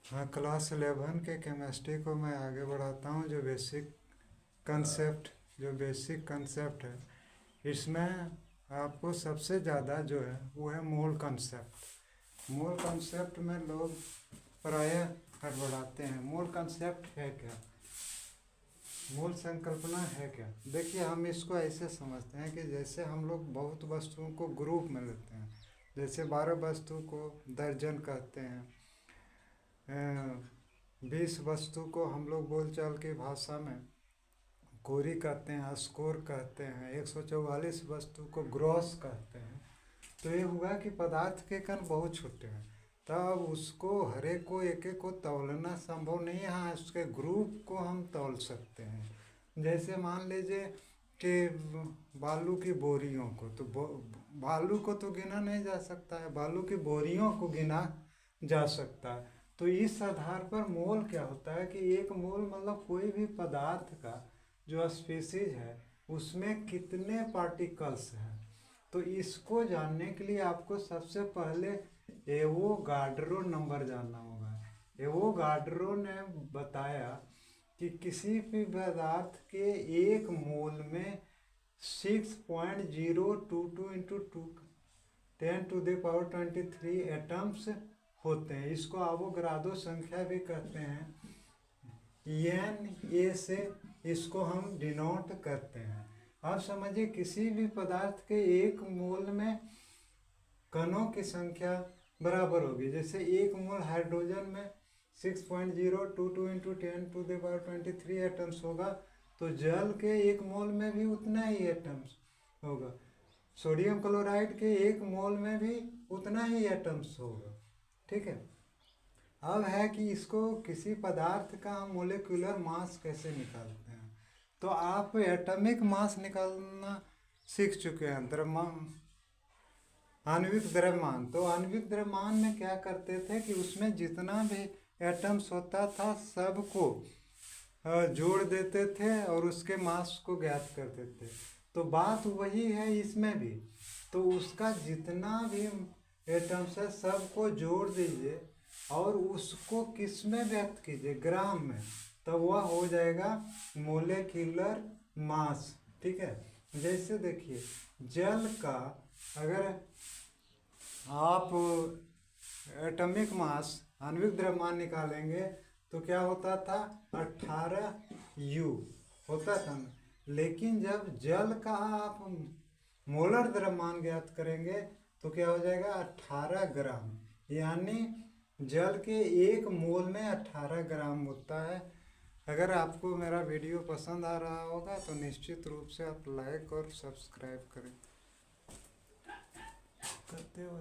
हाँ, क्लास 11 के केमिस्ट्री को मैं आगे बढ़ाता हूँ। जो बेसिक कंसेप्ट है, इसमें आपको सबसे ज़्यादा जो है वो है मोल कंसेप्ट। मोल कंसेप्ट में लोग प्रायः हड़बड़ाते हैं। मोल कंसेप्ट है क्या, मूल संकल्पना है क्या? देखिए, हम इसको ऐसे समझते हैं कि जैसे हम लोग बहुत वस्तुओं को ग्रुप में लेते हैं। जैसे 12 वस्तु को दर्जन कहते हैं, 20 वस्तु को हम लोग बोलचाल की भाषा में कोरी कहते हैं, स्कोर कहते हैं, 144 वस्तु को ग्रॉस कहते हैं। तो ये हुआ कि पदार्थ के कण बहुत छोटे हैं, तब उसको हर एक को एक एक को तौलना संभव नहीं है। हाँ, उसके ग्रुप को हम तौल सकते हैं। जैसे मान लीजिए कि बालू की बोरियों को, तो बालू को तो गिना नहीं जा सकता है, बालू की बोरियों को गिना जा सकता है। तो इस आधार पर मोल क्या होता है कि एक मोल मतलब कोई भी पदार्थ का जो स्पीसीज है उसमें कितने पार्टिकल्स हैं। तो इसको जानने के लिए आपको सबसे पहले एवोगाड्रो नंबर जानना होगा। एवोगाड्रो ने बताया कि किसी भी पदार्थ के एक मोल में 6.022 इंटू 10⁻23 एटम्स होते हैं। इसको एवोगाड्रो संख्या भी कहते हैं। ए से इसको हम डिनोट करते हैं। अब समझिए, किसी भी पदार्थ के एक मोल में कणों की संख्या बराबर होगी। जैसे एक मोल हाइड्रोजन में 6.022 इंटू 10⁻23 एटम्स होगा, तो जल के एक मोल में भी उतना ही एटम्स होगा। सोडियम क्लोराइड के एक मोल में भी उतना ही एटम्स होगा। ठीक है। अब है कि इसको किसी पदार्थ का हम मोलिकुलर मास कैसे निकालते हैं। तो आप एटॉमिक मास निकालना सीख चुके हैं। आणविक द्रव्यमान। तो आणविक द्रव्यमान में क्या करते थे कि उसमें जितना भी एटम्स होता था सबको जोड़ देते थे और उसके मास को ज्ञात करते थे। तो बात वही है इसमें भी। तो उसका जितना भी एटम्स है सबको जोड़ दीजिए और उसको किस में व्यक्त कीजिए, ग्राम में, तब वह हो जाएगा मोलिकुलर मास। ठीक है। जैसे देखिए, जल का अगर आप एटॉमिक मास, आणविक द्रव्यमान निकालेंगे तो क्या होता था, 18U होता था ना। लेकिन जब जल का आप मोलर द्रव्यमान ज्ञात करेंगे तो क्या हो जाएगा, 18 ग्राम। यानी जल के एक मोल में 18 ग्राम होता है। अगर आपको मेरा वीडियो पसंद आ रहा होगा तो निश्चित रूप से आप लाइक और सब्सक्राइब करें। करते हो